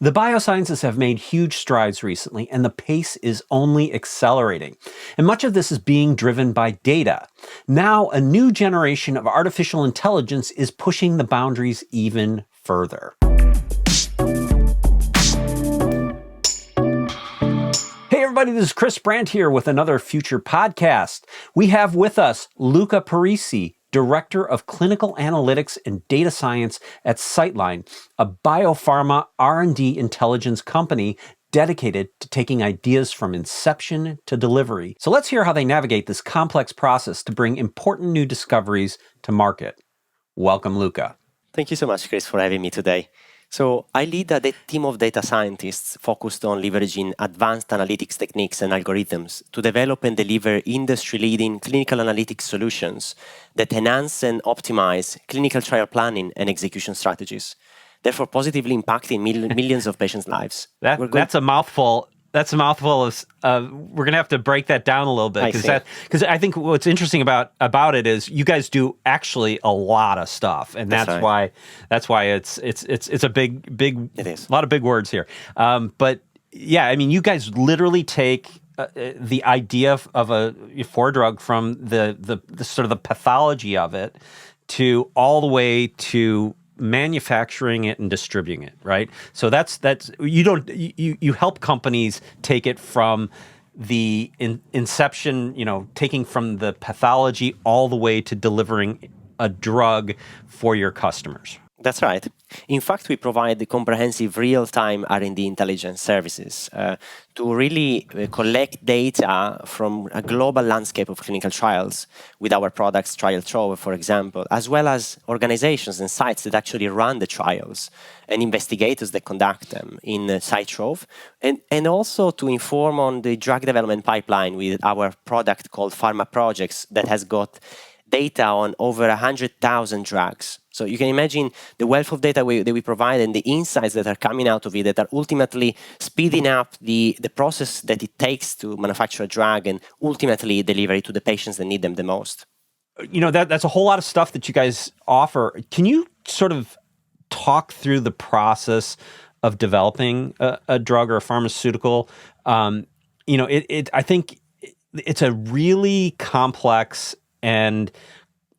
The biosciences have made huge strides recently, and the pace is only accelerating. And much of this is being driven by data. Now, a new generation of artificial intelligence is pushing the boundaries even further. Hey everybody, this is Chris Brandt here with another FUTR podcast. We have with us Luca Parisi, Director of Clinical Analytics and Data Science at Citeline, a Bio-Pharma R&D Intelligence company dedicated to taking ideas from inception to delivery. So let's hear how they navigate this complex process to bring important new discoveries to market. Welcome, Luca. Thank you so much, Chris, for having me today. So I lead a team of data scientists focused on leveraging advanced analytics techniques and algorithms to develop and deliver industry-leading clinical analytics solutions that enhance and optimize clinical trial planning and execution strategies, therefore positively impacting millions of patients' lives. That's a mouthful. That's a mouthful of. We're gonna have to break that down a little bit because I think what's interesting about it is you guys do actually a lot of stuff, and that's why it's a big it is. A lot of big words here. But yeah, I mean, you guys literally take the idea of a drug from the sort of the pathology of it to all the way to manufacturing it and distributing it, right? So that's you help companies take it from the inception, taking from the pathology all the way to delivering a drug for your customers. That's right. In fact, we provide the comprehensive real-time R&D intelligence services to really collect data from a global landscape of clinical trials with our products, Trial Trove, for example, as well as organizations and sites that actually run the trials and investigators that conduct them in Site Trove, and also to inform on the drug development pipeline with our product called Pharma Projects that has got data on over 100,000 drugs. So you can imagine the wealth of data that we provide and the insights that are coming out of it that are ultimately speeding up the process that it takes to manufacture a drug and ultimately deliver it to the patients that need them the most. That's a whole lot of stuff that you guys offer. Can you sort of talk through the process of developing a drug or a pharmaceutical? I think it's a really complex and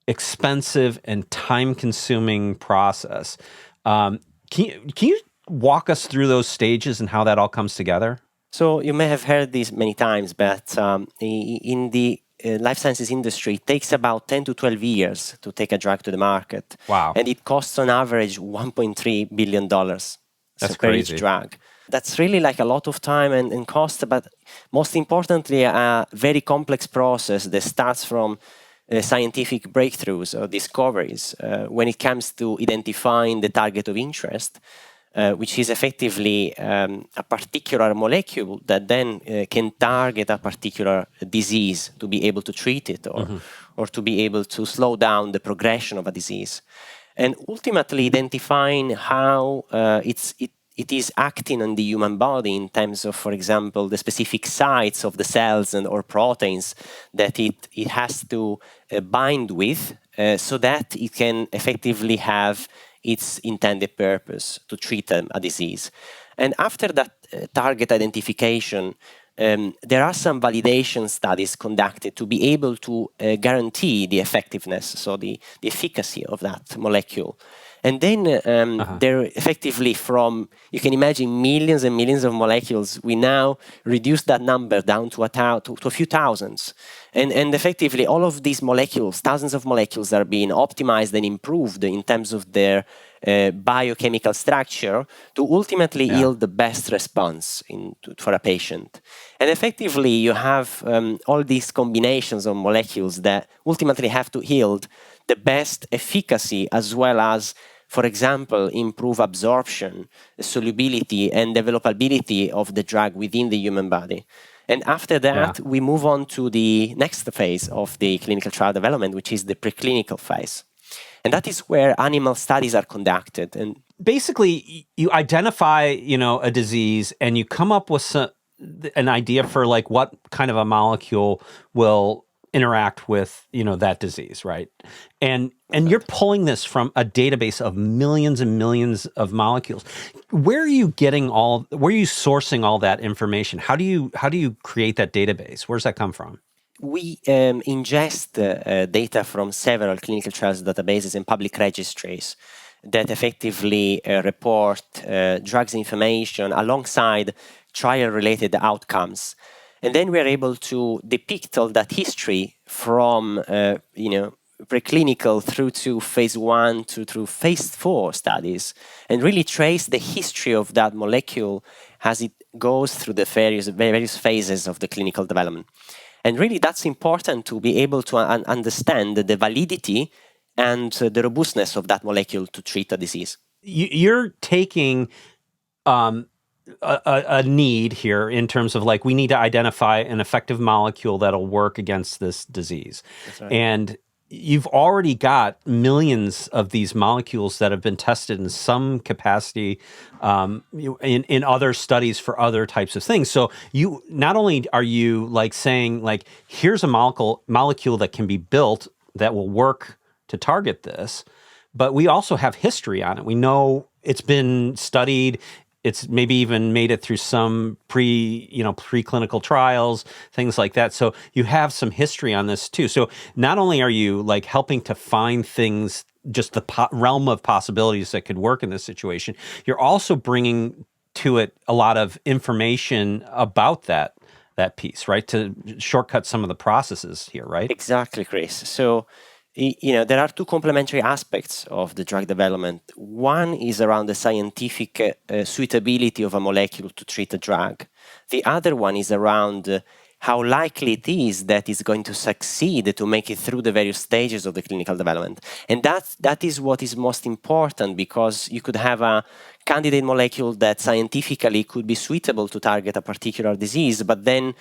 expensive and time-consuming process. Can you walk us through those stages and how that all comes together? So you may have heard this many times, but in the life sciences industry, it takes about 10 to 12 years to take a drug to the market. Wow. And it costs on average $1.3 billion. That's per each drug. That's really like a lot of time and cost, but most importantly, a very complex process that starts from scientific breakthroughs or discoveries when it comes to identifying the target of interest, which is effectively a particular molecule that then can target a particular disease to be able to treat it or to be able to slow down the progression of a disease. And ultimately identifying how it is acting on the human body in terms of, for example, the specific sites of the cells or proteins that it has to bind with so that it can effectively have its intended purpose to treat a disease. And after that target identification, there are some validation studies conducted to be able to guarantee the effectiveness, so the efficacy of that molecule. And then they're effectively from, you can imagine, millions and millions of molecules, we now reduce that number down to a few thousands. And effectively, all of these molecules, thousands of molecules, are being optimized and improved in terms of their biochemical structure to ultimately yield the best response for a patient. And effectively, you have all these combinations of molecules that ultimately have to yield the best efficacy as well as, for example, improve absorption, solubility, and developability of the drug within the human body. And after that, we move on to the next phase of the clinical trial development, which is the preclinical phase. And that is where animal studies are conducted. And basically, you identify, a disease and you come up with an idea for like what kind of a molecule will interact with, that disease, right? And you're pulling this from a database of millions and millions of molecules. Where are you sourcing all that information? How do you create that database? Where's that come from? We ingest data from several clinical trials databases and public registries that effectively report drugs information alongside trial-related outcomes. And then we are able to depict all that history from, preclinical through to phase 1 through phase 4 studies, and really trace the history of that molecule as it goes through the various phases of the clinical development. And really, that's important to be able to understand the validity and the robustness of that molecule to treat a disease. You're taking a need here in terms of we need to identify an effective molecule that'll work against this disease. That's right. And you've already got millions of these molecules that have been tested in some capacity in other studies for other types of things. So you not only are you saying here's a molecule that can be built that will work to target this, but we also have history on it. We know it's been studied. It's maybe even made it through some preclinical trials, things like that. So you have some history on this too. So not only are you helping to find things, just the realm of possibilities that could work in this situation, you're also bringing to it a lot of information about that piece, right? To shortcut some of the processes here, right? Exactly, Chris. So there are two complementary aspects of the drug development. One is around the scientific suitability of a molecule to treat a drug. The other one is around how likely it is that it's going to succeed to make it through the various stages of the clinical development. And that is what is most important, because you could have a candidate molecule that scientifically could be suitable to target a particular disease, but then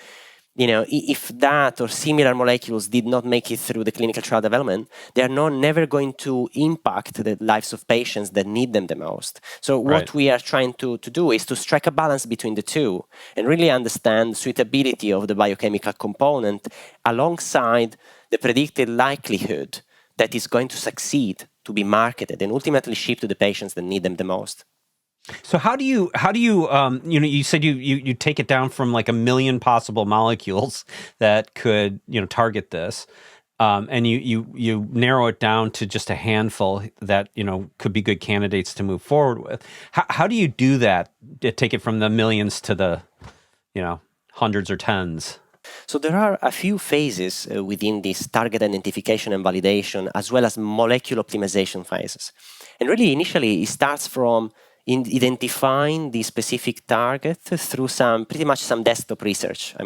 if that or similar molecules did not make it through the clinical trial development, they are never going to impact the lives of patients that need them the most. So what we are trying to do is to strike a balance between the two and really understand the suitability of the biochemical component alongside the predicted likelihood that is going to succeed to be marketed and ultimately shipped to the patients that need them the most. So how do you you said you take it down from a million possible molecules that could target this, and you narrow it down to just a handful that could be good candidates to move forward with. How do you do that? Take it from the millions to the hundreds or tens? So there are a few phases within this target identification and validation, as well as molecule optimization phases. And really, initially, it starts from identifying the specific target through pretty much some desktop research, if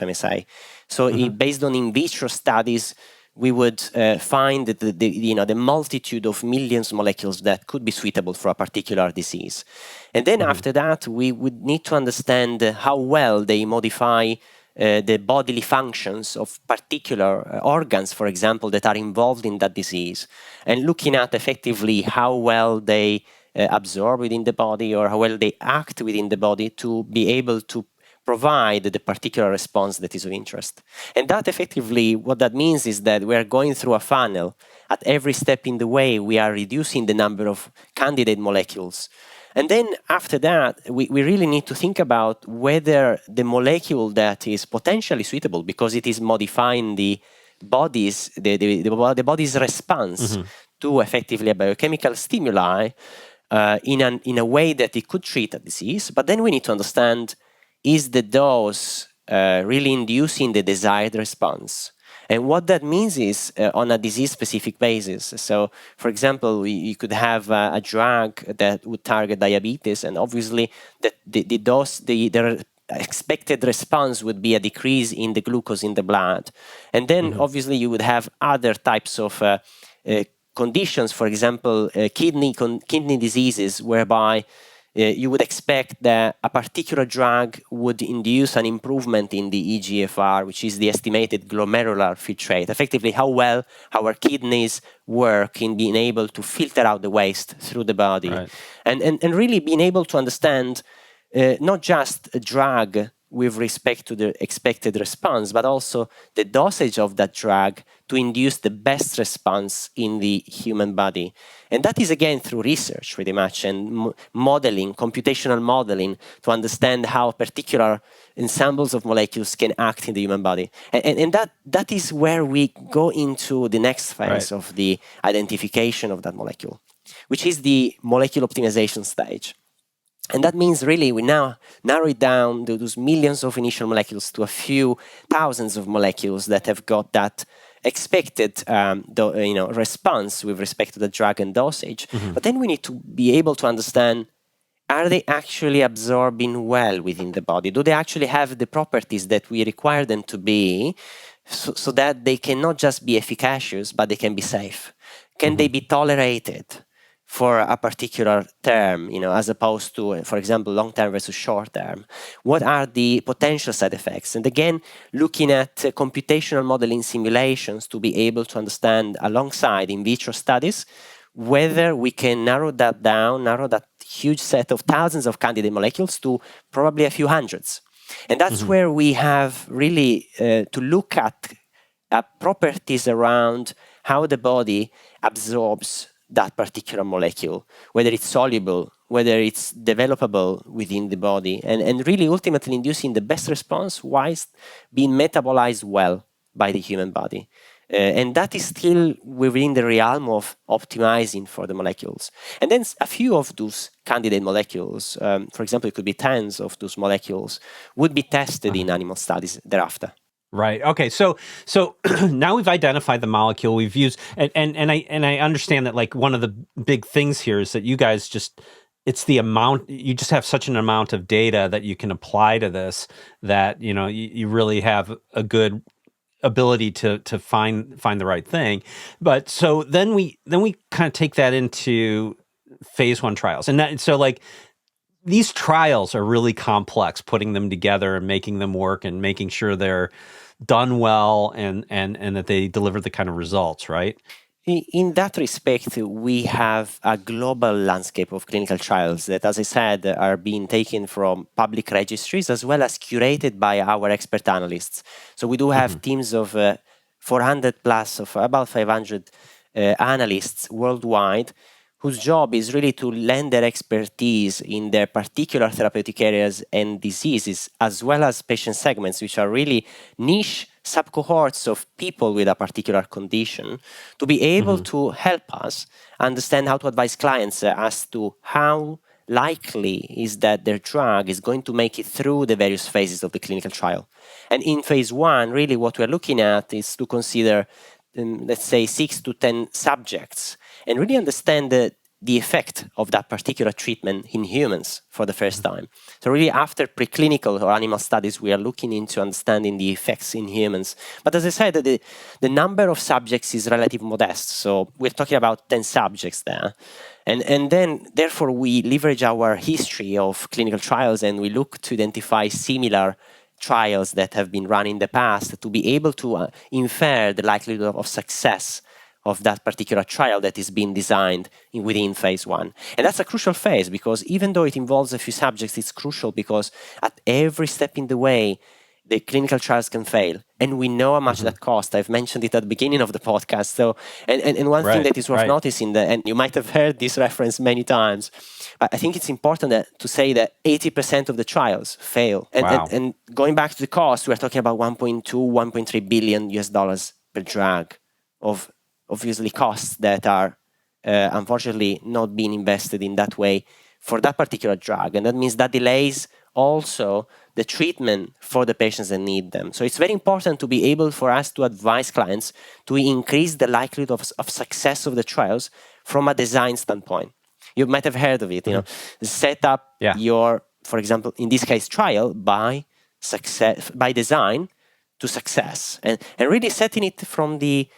I may say. So based on in vitro studies, we would find the multitude of millions of molecules that could be suitable for a particular disease. And then after that, we would need to understand how well they modify the bodily functions of particular organs, for example, that are involved in that disease, and looking at effectively how well they absorb within the body or how well they act within the body to be able to provide the particular response that is of interest. And that effectively, what that means is that we are going through a funnel. At every step in the way, we are reducing the number of candidate molecules. And then after that, we really need to think about whether the molecule that is potentially suitable, because it is modifying the body's response to effectively a biochemical stimuli, in a way that it could treat a disease. But then we need to understand, is the dose really inducing the desired response? And what that means is on a disease-specific basis. So, for example, you could have a drug that would target diabetes, and obviously the expected response would be a decrease in the glucose in the blood. And then obviously you would have other types of conditions, for example, kidney diseases, whereby you would expect that a particular drug would induce an improvement in the eGFR, which is the estimated glomerular filtrate, effectively how well our kidneys work in being able to filter out the waste through the body. And really being able to understand not just a drug with respect to the expected response, but also the dosage of that drug to induce the best response in the human body. And that is again through research pretty much and modeling, computational modeling to understand how particular ensembles of molecules can act in the human body. And that is where we go into the next phase of the identification of that molecule, which is the molecule optimization stage. And that means really we now narrow it down to those millions of initial molecules to a few thousands of molecules that have got that expected response with respect to the drug and dosage. But then we need to be able to understand, are they actually absorbing well within the body? Do they actually have the properties that we require them to be so that they can not just be efficacious, but they can be safe? Can they be tolerated for a particular term, as opposed to, for example, long-term versus short-term? What are the potential side effects? And again, looking at computational modeling simulations to be able to understand alongside in vitro studies whether we can narrow that huge set of thousands of candidate molecules to probably a few hundreds. And that's where we have really to look at properties around how the body absorbs that particular molecule, whether it's soluble, whether it's developable within the body, and really ultimately inducing the best response whilst being metabolized well by the human body. And that is still within the realm of optimizing for the molecules. And then a few of those candidate molecules, for example, it could be tens of those molecules, would be tested in animal studies thereafter. Right. Okay. So now we've identified the molecule. We've used and I understand that like one of the big things here is that you guys it's the amount, you just have such an amount of data that you can apply to this that you really have a good ability to find the right thing. But so then we kind of take that into phase 1 trials, and so like these trials are really complex, putting them together and making them work and making sure they're done well and that they deliver the kind of results, right? In that respect, we have a global landscape of clinical trials that, as I said, are being taken from public registries as well as curated by our expert analysts. So we do have teams of 400 plus, of about 500 analysts worldwide, whose job is really to lend their expertise in their particular therapeutic areas and diseases, as well as patient segments, which are really niche subcohorts of people with a particular condition, to be able to help us understand how to advise clients as to how likely is that their drug is going to make it through the various phases of the clinical trial. And in phase 1, really what we're looking at is to consider, let's say, 6 to 10 subjects and really understand the effect of that particular treatment in humans for the first time. So really after preclinical or animal studies, we are looking into understanding the effects in humans. But as I said, the number of subjects is relatively modest. So we're talking about 10 subjects there. And then, therefore, we leverage our history of clinical trials and we look to identify similar trials that have been run in the past to be able to infer the likelihood of success of that particular trial that is being designed within phase 1. And that's a crucial phase because even though it involves a few subjects, it's crucial because at every step in the way, the clinical trials can fail. And we know how much that costs. I've mentioned it at the beginning of the podcast. So, and one thing that is worth noticing, and you might have heard this reference many times, but I think it's important to say that 80% of the trials fail. And going back to the cost, we're talking about 1.2, 1.3 billion US dollars per drug of obviously costs that are unfortunately not being invested in that way for that particular drug. And that means that delays also the treatment for the patients that need them. So it's very important to be able for us to advise clients to increase the likelihood of success of the trials from a design standpoint. You might have heard of it, set up your, for example, in this case, trial by design to success. And really setting it from the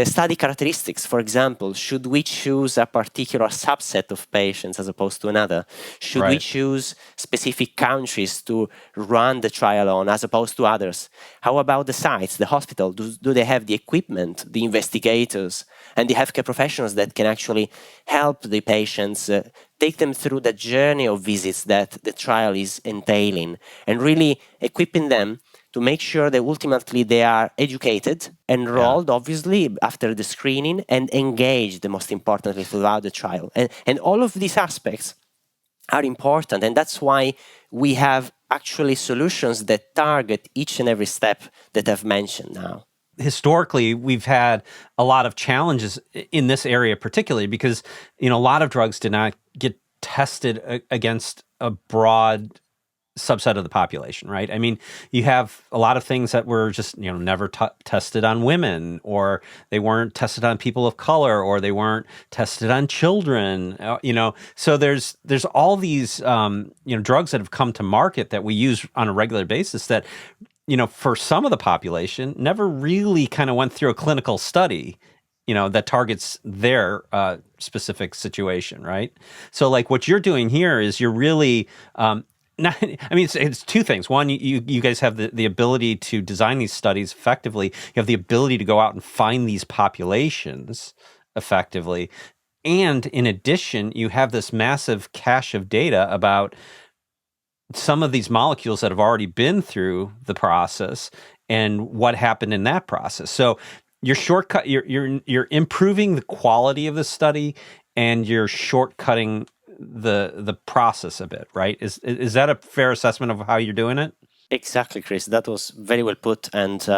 study characteristics. For example, should we choose a particular subset of patients as opposed to another? Should we choose specific countries to run the trial on as opposed to others? How about the sites, the hospital? Do they have the equipment, the investigators, and the healthcare professionals that can actually help the patients take them through the journey of visits that the trial is entailing, and really equipping them to make sure that ultimately they are educated, enrolled, obviously, after the screening, and engaged, most importantly, throughout the trial. And all of these aspects are important, and that's why we have actually solutions that target each and every step that I've mentioned now. Historically, we've had a lot of challenges in this area, particularly because a lot of drugs did not get tested against a broad subset of the population, right? I mean, you have a lot of things that were just never tested on women, or they weren't tested on people of color, or they weren't tested on children. So there's all these drugs that have come to market that we use on a regular basis that for some of the population never really kind of went through a clinical study that targets their specific situation, right? So like what you're doing here is you're really it's two things. One, you guys have the ability to design these studies effectively. You have the ability to go out and find these populations effectively. And in addition, you have this massive cache of data about some of these molecules that have already been through the process and what happened in that process. So you're improving the quality of the study, and you're shortcutting the process a bit, right? Is that a fair assessment of how you're doing it? Exactly, Chris. That was very well put. And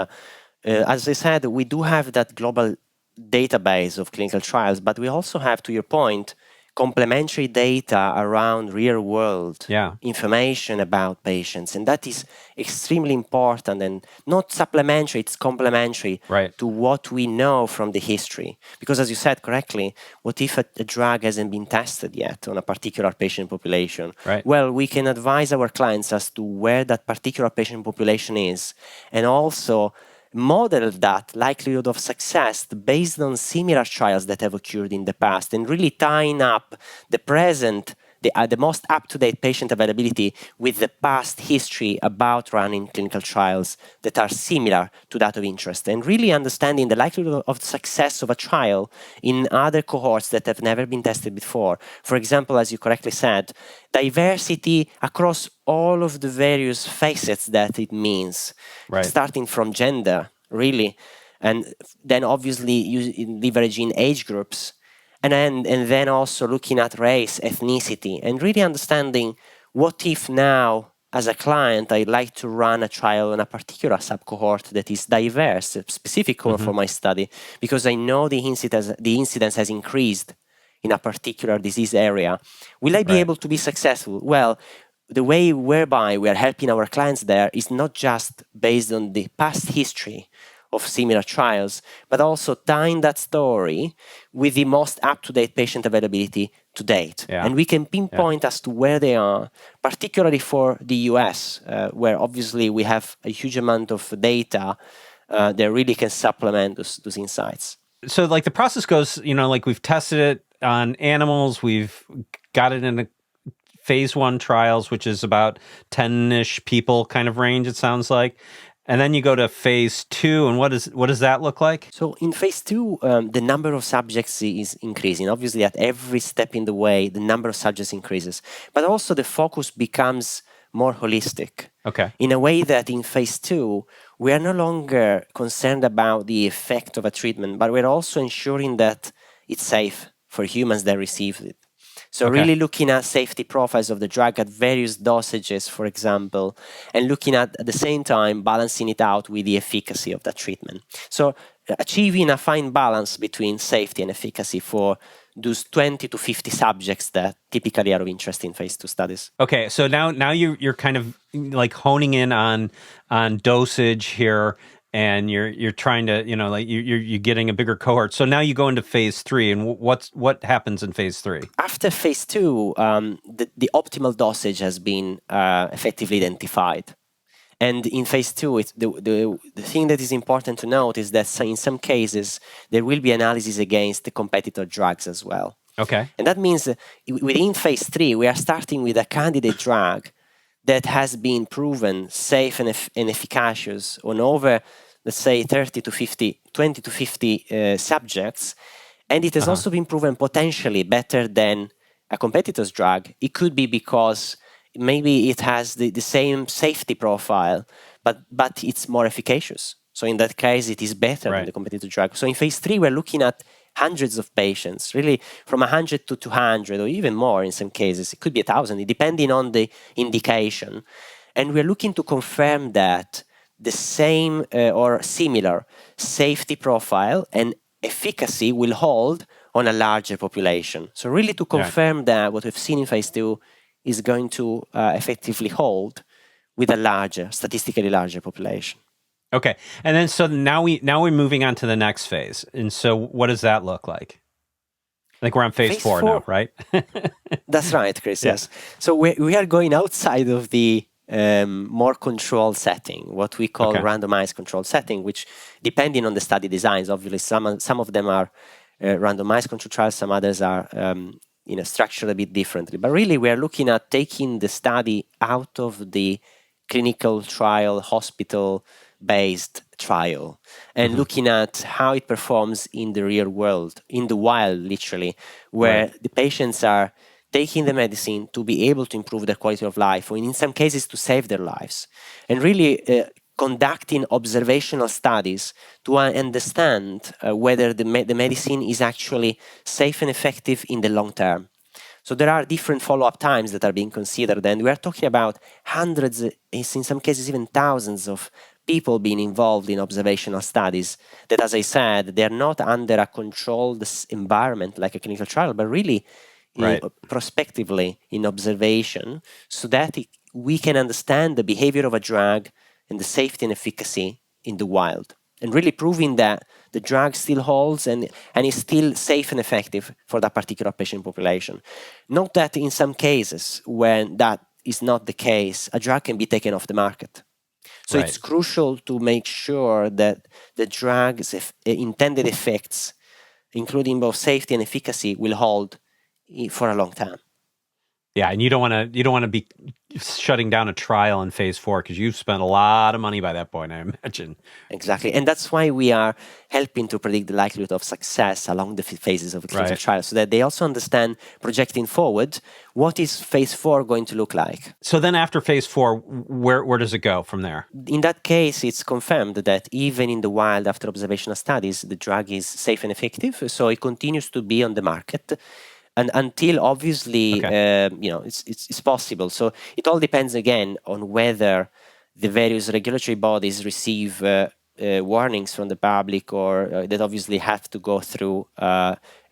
as I said, we do have that global database of clinical trials, but we also have, to your point, complementary data around real-world information about patients. And that is extremely important, and not supplementary, it's complementary to what we know from the history. Because as you said correctly, what if a drug hasn't been tested yet on a particular patient population? Well, we can advise our clients as to where that particular patient population is, and also model that likelihood of success based on similar trials that have occurred in the past, and really tying up the present, the most up-to-date patient availability with the past history about running clinical trials that are similar to that of interest, and really understanding the likelihood of success of a trial in other cohorts that have never been tested before. For example, as you correctly said, diversity across all of the various facets that it means, starting from gender, really, and then obviously leveraging age groups, and then also looking at race, ethnicity, and really understanding what if now, as a client, I'd like to run a trial on a particular subcohort that is diverse, a specific cohort for my study, because I know the incidence has increased in a particular disease area. Will I be able to be successful? Well, the way whereby we are helping our clients there is not just based on the past history of similar trials, but also tying that story with the most up-to-date patient availability to date. And we can pinpoint as to where they are, particularly for the US, where obviously we have a huge amount of data that really can supplement those insights. So like the process goes, like we've tested it on animals, we've got it in a phase 1 trials, which is about 10-ish people kind of range, it sounds like. And then you go to phase 2, and what does that look like? So in phase 2, the number of subjects is increasing. Obviously, at every step in the way, the number of subjects increases. But also the focus becomes more holistic. In a way that in phase 2, we are no longer concerned about the effect of a treatment, but we're also ensuring that it's safe for humans that receive it. So really looking at safety profiles of the drug at various dosages, for example, and looking at the same time, balancing it out with the efficacy of that treatment. So achieving a fine balance between safety and efficacy for those 20 to 50 subjects that typically are of interest in phase 2 studies. Okay, so now you're kind of like honing in on dosage here, and you're trying to, you're getting a bigger cohort. So now you go into phase 3, and what happens in phase 3? After phase 2, the optimal dosage has been effectively identified. And in phase 2, the thing that is important to note is that in some cases, there will be analysis against the competitor drugs as well. And that means within phase 3, we are starting with a candidate drug that has been proven safe and efficacious on over, let's say, 20 to 50 subjects. And it has also been proven potentially better than a competitor's drug, it could be because maybe it has the same safety profile, but it's more efficacious. So in that case, it is better than the competitor drug. So in phase 3, we're looking at hundreds of patients, really from 100 to 200, or even more in some cases. It could be 1,000, depending on the indication. And we're looking to confirm that the same or similar safety profile and efficacy will hold on a larger population. So really to confirm that what we've seen in phase 2 is going to effectively hold with a larger, statistically larger population. Okay, and then so now we're moving on to the next phase, and so what does that look like? I think we're on phase 4 now, right? That's right, Chris. Yes. So we are going outside of the more controlled setting, what we call randomized controlled setting, which, depending on the study designs, obviously some of them are randomized controlled trials, some others are structured a bit differently. But really, we are looking at taking the study out of the clinical trial, hospital-based trial, and looking at how it performs in the real world, in the wild, literally, where the patients are taking the medicine to be able to improve their quality of life, or in some cases to save their lives, and really conducting observational studies to understand whether the medicine is actually safe and effective in the long term. So there are different follow-up times that are being considered, and we are talking about hundreds, in some cases even thousands of people being involved in observational studies that, as I said, they're not under a controlled environment like a clinical trial, but really prospectively in observation, so that we can understand the behavior of a drug and the safety and efficacy in the wild, and really proving that the drug still holds and is still safe and effective for that particular patient population. Note that in some cases, when that is not the case, a drug can be taken off the market. So it's crucial to make sure that the drug's intended effects, including both safety and efficacy, will hold for a long time. Yeah, and you don't want to be shutting down a trial in phase 4 because you've spent a lot of money by that point, I imagine. Exactly, and that's why we are helping to predict the likelihood of success along the phases of the clinical trial, so that they also understand, projecting forward, what is phase 4 going to look like. So then after phase 4, where does it go from there? In that case, it's confirmed that even in the wild, after observational studies, the drug is safe and effective, so it continues to be on the market. And until obviously, it's possible. So it all depends again on whether the various regulatory bodies receive warnings from the public, or that obviously have to go through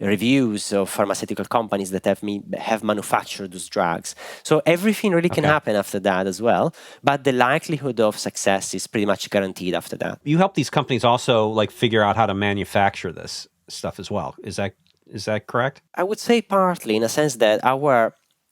reviews of pharmaceutical companies that have manufactured those drugs. So everything really can happen after that as well. But the likelihood of success is pretty much guaranteed after that. You help these companies also figure out how to manufacture this stuff as well. Is that correct? I would say partly, in a sense that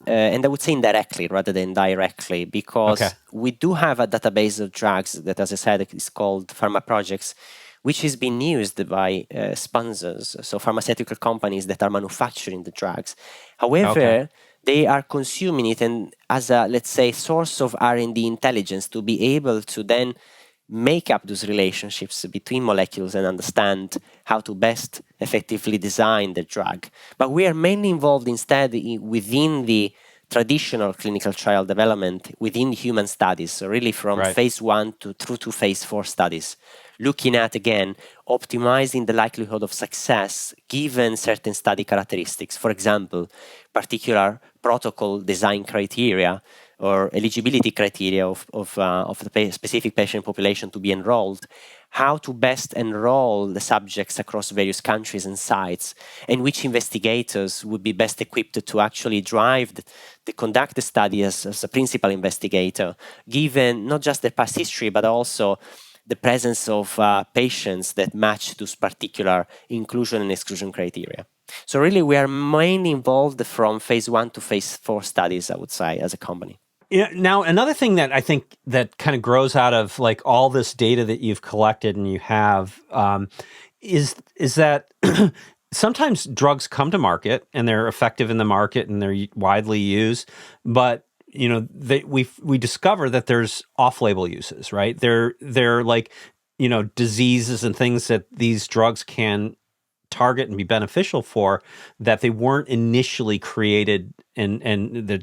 and I would say indirectly rather than directly, because we do have a database of drugs that, as I said, is called Pharma Projects, which has been used by sponsors, so pharmaceutical companies that are manufacturing the drugs. However, they are consuming it and as a, let's say, source of R&D intelligence to be able to then make up those relationships between molecules and understand how to best effectively design the drug. But we are mainly involved instead within the traditional clinical trial development, within human studies, so really from phase 1 through to phase 4 studies, looking at, again, optimizing the likelihood of success given certain study characteristics. For example, particular protocol design criteria or eligibility criteria of the specific patient population to be enrolled, how to best enroll the subjects across various countries and sites, and which investigators would be best equipped to actually conduct the study as a principal investigator, given not just their past history, but also the presence of patients that match those particular inclusion and exclusion criteria. So really, we are mainly involved from phase 1 to phase 4 studies, I would say, as a company. Yeah, now, another thing that I think that kind of grows out of all this data that you've collected and you have is that sometimes drugs come to market and they're effective in the market and they're widely used, but we discover that there's off-label uses, right? They're diseases and things that these drugs can target and be beneficial for that they weren't initially created and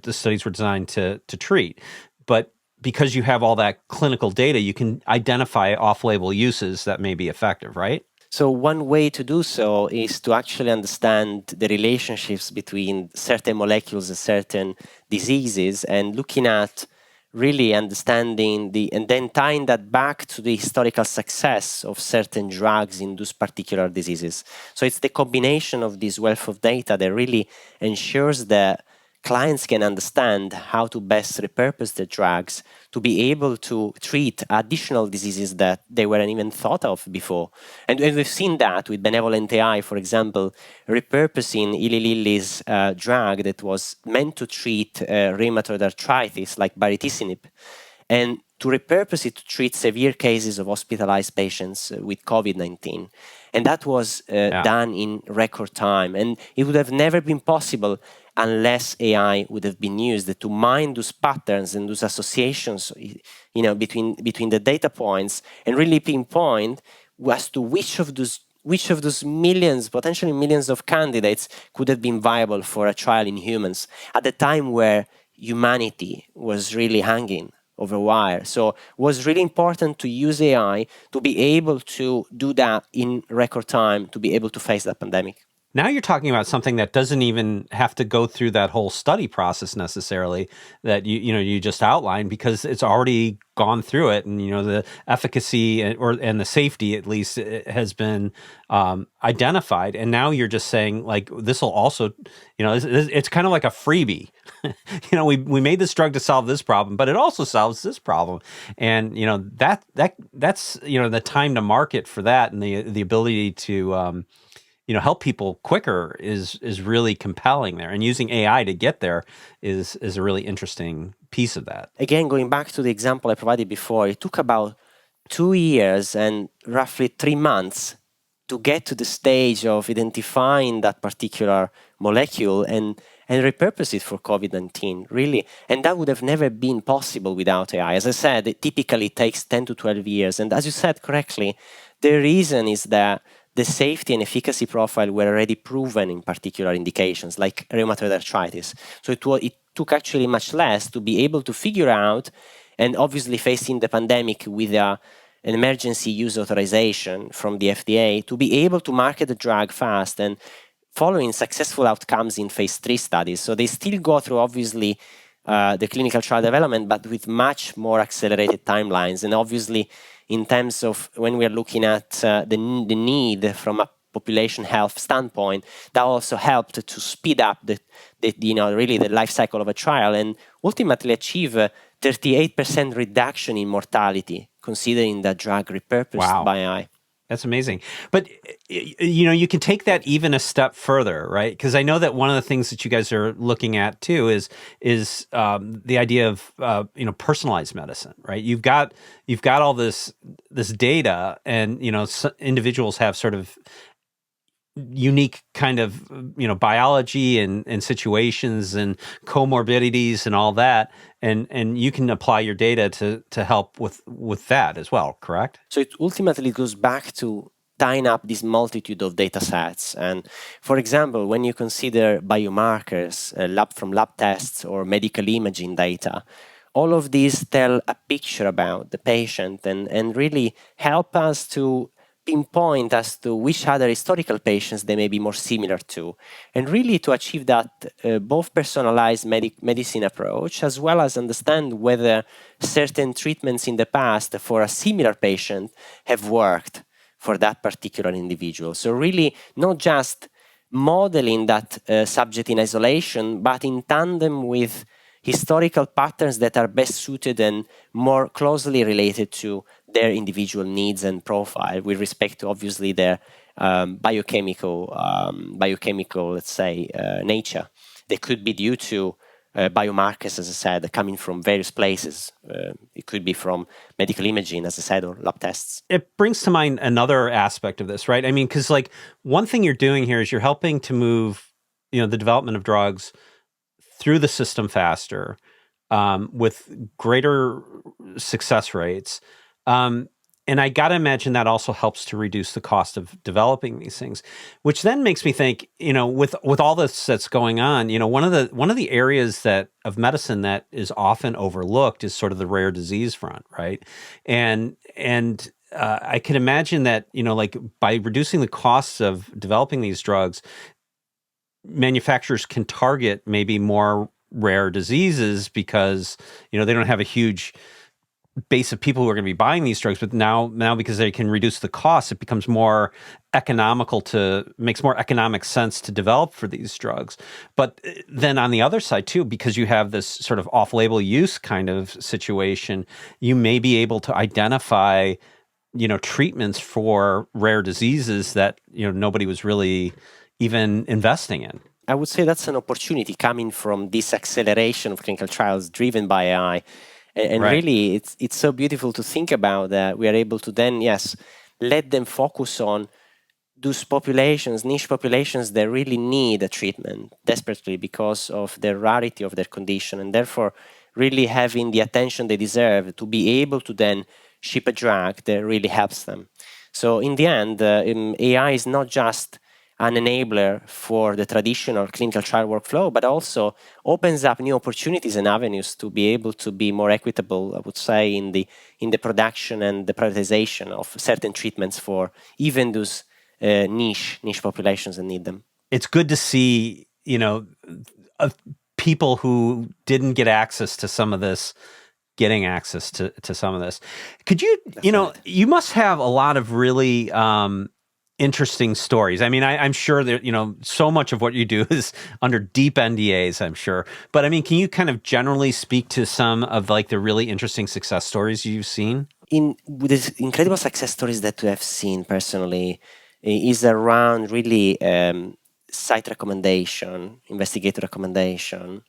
the studies were designed to treat. But because you have all that clinical data, you can identify off-label uses that may be effective, right? So one way to do so is to actually understand the relationships between certain molecules and certain diseases, and looking at really understanding and then tying that back to the historical success of certain drugs in those particular diseases. So it's the combination of this wealth of data that really ensures that clients can understand how to best repurpose the drugs to be able to treat additional diseases that they weren't even thought of before. And we've seen that with benevolent AI, for example, repurposing Eli Lilly's drug that was meant to treat rheumatoid arthritis, like baricitinib, and to repurpose it to treat severe cases of hospitalized patients with COVID-19. And that was done in record time. And it would have never been possible unless AI would have been used to mine those patterns and those associations, between the data points, and really pinpoint as to which of those millions, potentially millions of candidates could have been viable for a trial in humans at the time where humanity was really hanging over wire. So it was really important to use AI to be able to do that in record time, to be able to face that pandemic. Now you're talking about something that doesn't even have to go through that whole study process necessarily that you just outlined, because it's already gone through it, and the efficacy and the safety at least has been identified. And now you're just saying, like, this will also, it's kind of like a freebie. We made this drug to solve this problem, but it also solves this problem. And that's the time to market for that, and the ability to help people quicker is really compelling there. And using AI to get there is a really interesting piece of that. Again, going back to the example I provided before, it took about 2 years and roughly 3 months to get to the stage of identifying that particular molecule and repurpose it for COVID-19, really. And that would have never been possible without AI. As I said, it typically takes 10 to 12 years. And as you said correctly, the reason is that the safety and efficacy profile were already proven in particular indications like rheumatoid arthritis. So it took actually much less to be able to figure out, and obviously facing the pandemic with an emergency use authorization from the FDA, to be able to market the drug fast and following successful outcomes in phase 3 studies. So they still go through, obviously, the clinical trial development, but with much more accelerated timelines. And obviously, in terms of when we're looking at the need from a population health standpoint, that also helped to speed up really the life cycle of a trial, and ultimately achieve a 38% reduction in mortality, considering that drug repurposed by AI. That's amazing. But, you can take that even a step further, right? Because I know that one of the things that you guys are looking at too is the idea of, personalized medicine, right? You've got all this data, and, individuals have sort of unique kind of, biology and situations and comorbidities and all that. And you can apply your data to help with that as well, correct? So it ultimately goes back to tying up this multitude of data sets. And for example, when you consider biomarkers, from lab tests or medical imaging data, all of these tell a picture about the patient and really help us to pinpoint as to which other historical patients they may be more similar to, and really to achieve that both personalized medicine approach, as well as understand whether certain treatments in the past for a similar patient have worked for that particular individual. So really not just modeling that subject in isolation, but in tandem with historical patterns that are best suited and more closely related to their individual needs and profile with respect to obviously their biochemical, let's say, nature. They could be due to biomarkers, as I said, coming from various places. It could be from medical imaging, as I said, or lab tests. It brings to mind another aspect of this, right? I mean, because like one thing you're doing here is you're helping to move, the development of drugs through the system faster, with greater success rates. And I got to imagine that also helps to reduce the cost of developing these things, which then makes me think, with all this that's going on, one of the areas of medicine that is often overlooked is sort of the rare disease front, right? And I can imagine that, like by reducing the costs of developing these drugs, manufacturers can target maybe more rare diseases because, they don't have a huge base of people who are going to be buying these drugs, but now because they can reduce the cost, it becomes more makes more economic sense to develop for these drugs. But then on the other side too, because you have this sort of off-label use kind of situation, you may be able to identify, treatments for rare diseases that, nobody was really even investing in. I would say that's an opportunity coming from this acceleration of clinical trials driven by AI. And Right. really, it's so beautiful to think about that we are able to then, yes, let them focus on those populations, niche populations that really need a treatment desperately because of the rarity of their condition, and therefore really having the attention they deserve to be able to then ship a drug that really helps them. So in the end, AI is not just an enabler for the traditional clinical trial workflow, but also opens up new opportunities and avenues to be able to be more equitable, I would say, in the production and the prioritization of certain treatments for even those niche populations that need them. It's good to see, people who didn't get access to some of this getting access to some of this. Could you, you must have a lot of really interesting stories. I mean, I'm sure that, so much of what you do is under deep NDAs, I'm sure. But I mean, can you kind of generally speak to some of like the really interesting success stories you've seen? With these incredible success stories that we have seen personally is around really site recommendation, investigator recommendation,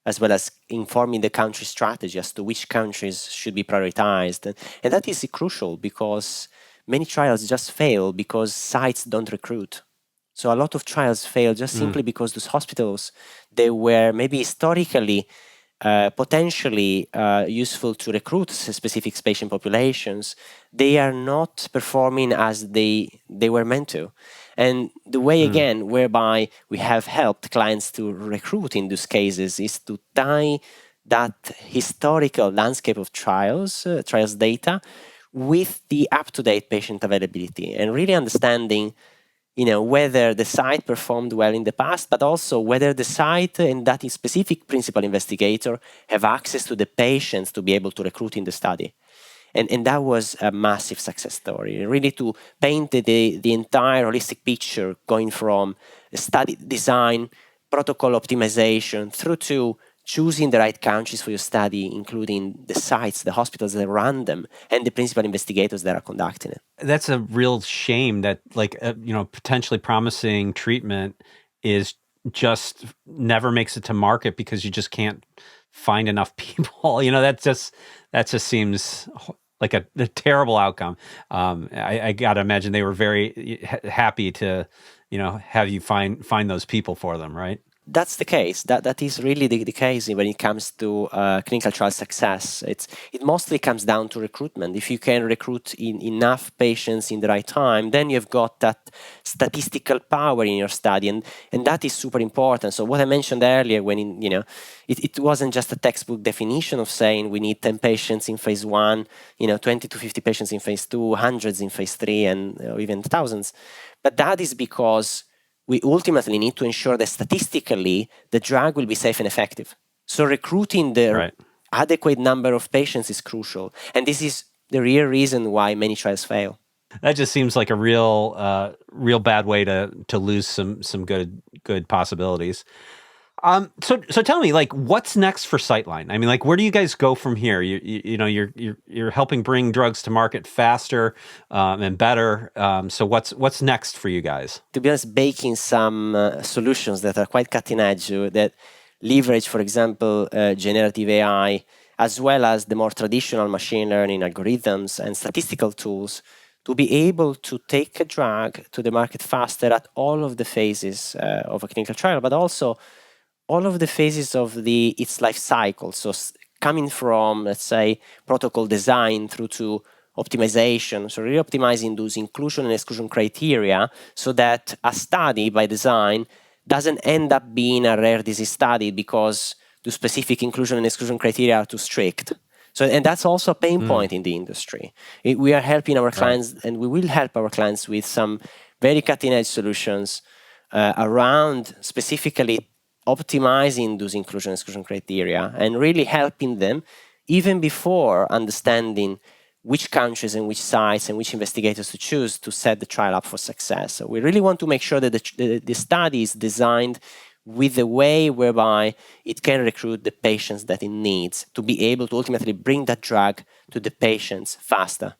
as well as informing the country strategy as to which countries should be prioritized. And that is crucial because many trials just fail because sites don't recruit. So a lot of trials fail just simply because those hospitals, they were maybe historically potentially useful to recruit specific patient populations, they are not performing as they were meant to. And the way, again, whereby we have helped clients to recruit in those cases is to tie that historical landscape of trials data with the up-to-date patient availability and really understanding whether the site performed well in the past, but also whether the site and that specific principal investigator have access to the patients to be able to recruit in the study. And that was a massive success story, really to paint the entire holistic picture, going from study design, protocol optimization, through to choosing the right countries for your study, including the sites, the hospitals that run them, and the principal investigators that are conducting it. That's a real shame that, like, potentially promising treatment is just never makes it to market because you just can't find enough people. That just seems like a terrible outcome. I got to imagine they were very happy to, have you find those people for them, right? That's the case. That is really the case when it comes to clinical trial success. It mostly comes down to recruitment. If you can recruit enough patients in the right time, then you've got that statistical power in your study, and that is super important. So what I mentioned earlier, when it wasn't just a textbook definition of saying we need 10 patients in phase 1, 20 to 50 patients in phase 2, hundreds in phase 3, and even thousands. But that is because we ultimately need to ensure that statistically the drug will be safe and effective. So recruiting the adequate number of patients is crucial. And this is the real reason why many trials fail. That just seems like a real bad way to lose some good possibilities. So tell me, like, what's next for Citeline? I mean, like, where do you guys go from here? You're helping bring drugs to market faster and better. So what's next for you guys? To be honest, baking some solutions that are quite cutting edge that leverage, for example, generative AI, as well as the more traditional machine learning algorithms and statistical tools to be able to take a drug to the market faster at all of the phases of a clinical trial, but also all of the phases of its life cycle. So coming from, let's say, protocol design through to optimization, so really optimizing those inclusion and exclusion criteria so that a study by design doesn't end up being a rare disease study because the specific inclusion and exclusion criteria are too strict. So, and that's also a pain point in the industry. We are helping our clients, and we will help our clients with some very cutting-edge solutions around specifically optimizing those inclusion and exclusion criteria and really helping them even before understanding which countries and which sites and which investigators to choose to set the trial up for success. So we really want to make sure that the study is designed with a way whereby it can recruit the patients that it needs to be able to ultimately bring that drug to the patients faster.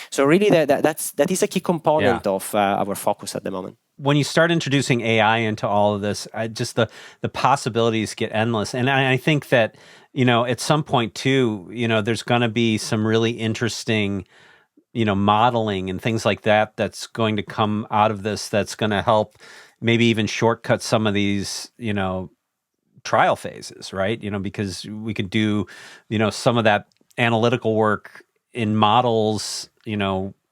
So really that is a key component of our focus at the moment. When you start introducing AI into all of this, just the possibilities get endless. And I think that, at some point too, there's going to be some really interesting, modeling and things like that that's going to come out of this that's going to help maybe even shortcut some of these, trial phases, right? Because we could do, some of that analytical work in models,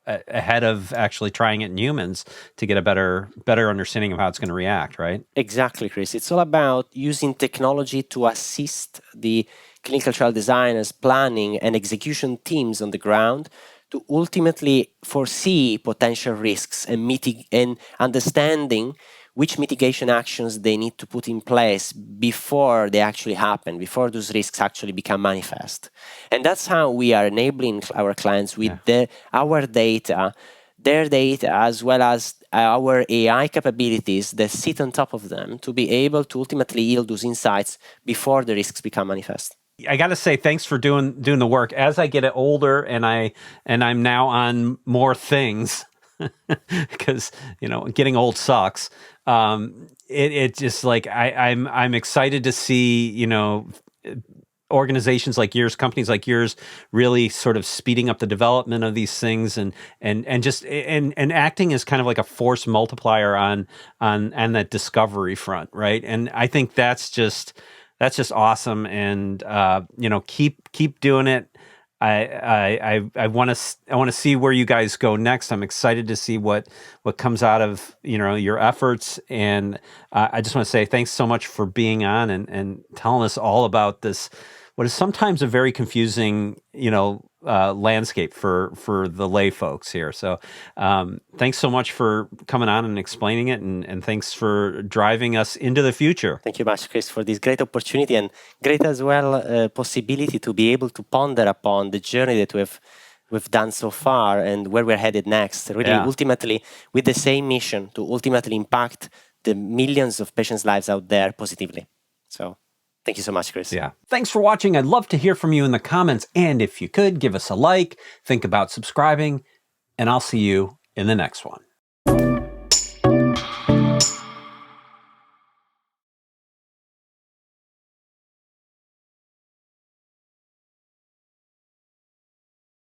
ahead of actually trying it in humans to get a better understanding of how it's going to react, right? Exactly, Chris. It's all about using technology to assist the clinical trial designers, planning, and execution teams on the ground to ultimately foresee potential risks and understanding which mitigation actions they need to put in place before they actually happen, before those risks actually become manifest. And that's how we are enabling our clients with our data, their data, as well as our AI capabilities that sit on top of them to be able to ultimately yield those insights before the risks become manifest. I got to say, thanks for doing the work. As I get older and I'm now on more things, because getting old sucks. It just like I'm excited to see organizations like yours, companies like yours, really sort of speeding up the development of these things and acting as kind of like a force multiplier on that discovery front, right? And I think that's just awesome, and keep doing it. I want to see where you guys go next. I'm excited to see what comes out of your efforts, and I just want to say thanks so much for being on and telling us all about this, what is sometimes a very confusing landscape for the lay folks here. So thanks so much for coming on and explaining it, and thanks for driving us into the future. Thank you much, Chris, for this great opportunity and great as well possibility to be able to ponder upon the journey that we've done so far and where we're headed next. Really, ultimately, with the same mission to ultimately impact the millions of patients' lives out there positively. So thank you so much, Chris. Yeah. Thanks for watching. I'd love to hear from you in the comments. And if you could, give us a like, think about subscribing, and I'll see you in the next one.